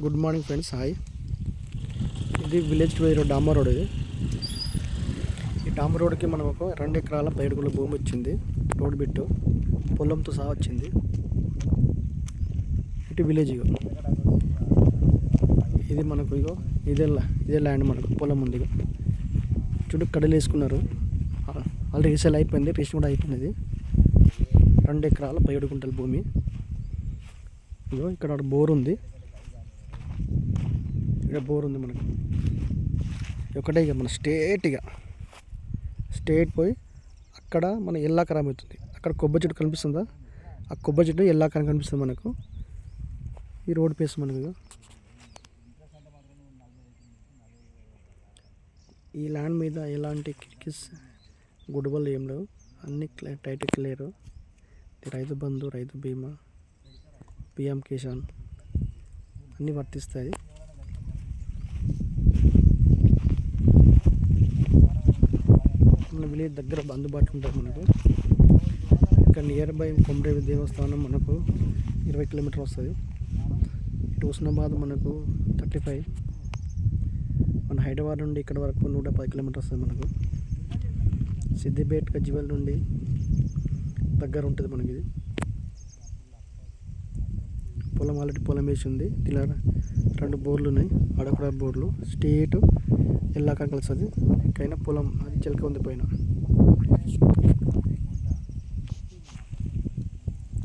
Good morning friends. Hi. ఇది village to wire డాంబర్ road. ఈ డాంబర్ రోడ్కి మనం ఒక 2 ఎకరాల 7 గుంటల భూమి వచ్చింది. రోడ్ బిట్టు పొలంతో సహా వచ్చింది. ఇటు విలేజ్ ఇది మనకు ఇదే ల్యాండ్. మనకు పొలం ఉంది. చుట్టూ కడలు వేసుకున్నారు. ఆల్రెడీ రీసేల్ అయిపోయింది. రిజిస్టర్ కూడా అయిపోయింది. 2 ఎకరాల 7 గుంటల భూమి. ఇక్కడ బోర్ ఉంది. ఇక్కడ బోర్ ఉంది మనకు. ఒకటే మన స్ట్రేట్ పోయి అక్కడ మన ఎల్లాకరం అవుతుంది. అక్కడ కొబ్బరి చెట్టు కనిపిస్తుందా? ఆ కొబ్బరి చెట్టు ఎల్లాకరం కనిపిస్తుంది మనకు. ఈ రోడ్ పేస్ మనకు. ఈ ల్యాండ్ మీద ఎలాంటి కిటికీస్ గుడ్బలు ఏం లేవు. అన్ని టైట్ క్లియర్. రైతు బంధు, రైతు బీమా, పిఎం కిసాన్ అన్నీ వర్తిస్తాయి. మన విలేజ్ దగ్గర అందుబాటులో ఉంటుంది మనకు. ఇక్కడ నియర్ బై కొమరేవి దేవస్థానం మనకు 20 కిలోమీటర్లు వస్తుంది. ఇటు హుస్నాబాద్ మనకు 35. మన హైదరాబాద్ నుండి ఇక్కడ వరకు 110 కిలోమీటర్లు వస్తుంది మనకు. సిద్దిపేట గజ్వేల్ నుండి దగ్గర ఉంటుంది మనకి. ఇది పొలం ఆల్రెడీ పొలం వేసి ఉంది. ఇలా 2 బోర్లు ఉన్నాయి. అడగడ బోర్లు స్ట్రేట్ ఎల్లాక కలుస్తుంది. ఎక్కడైనా పొలం అది చిలక ఉంది పైన.